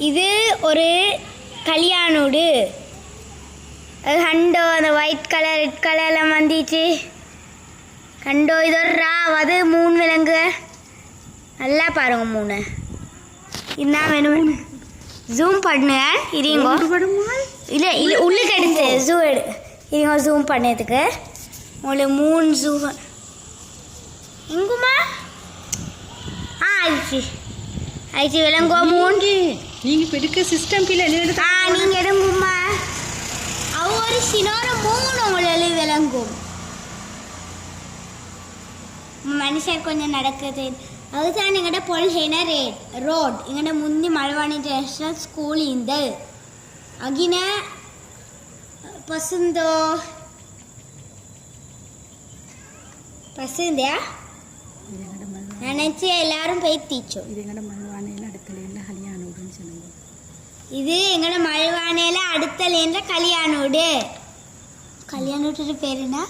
இது ஒரு கல்யாணோடு அது கண்டோ அந்த ஒயிட் கலர் ரெட் கலர்லாம் வந்துச்சு கண்டோ இது ஒரு அது 3 விலங்கு நல்லா பாருங்க 3 இதுதான் வேணும் ஜூம் பண்ணுங்க இருங்கோ இல்லை இல்லை உள்ளுக்கு எடுத்து இருங்க ஜூம் பண்ணதுக்கு உங்களுக்கு 3 ஜூம் எங்குமா ஆயிடுச்சு ஆயிடுச்சு விலங்கோ 3 நீங்கள் பெருக்க சிஸ்டம் பிள்ளை நீங்கள் எடுங்குமா அவ ஒரு சினோர 3 உங்களை விளங்கும் மனுஷன் கொஞ்சம் நடக்குது அதுதான் எங்கள்கிட்ட பொல்ஹேன ரோட் எங்கள்கிட்ட முந்தி மலவாணி இன்டர்நேஷ்னல் ஸ்கூல் இந்த அகின பசுந்தோ பசுந்தியா நினச்சி எல்லாரும் போய் தீச்சோம் இது எங்கட மல்வானையில் அடுத்தல கல்யாணோடுன்னு சொல்லுங்க இது எங்கட மல்வானையில் அடுத்த லேன்ற கல்யாணோடு கல்யாணோட பேர் என்ன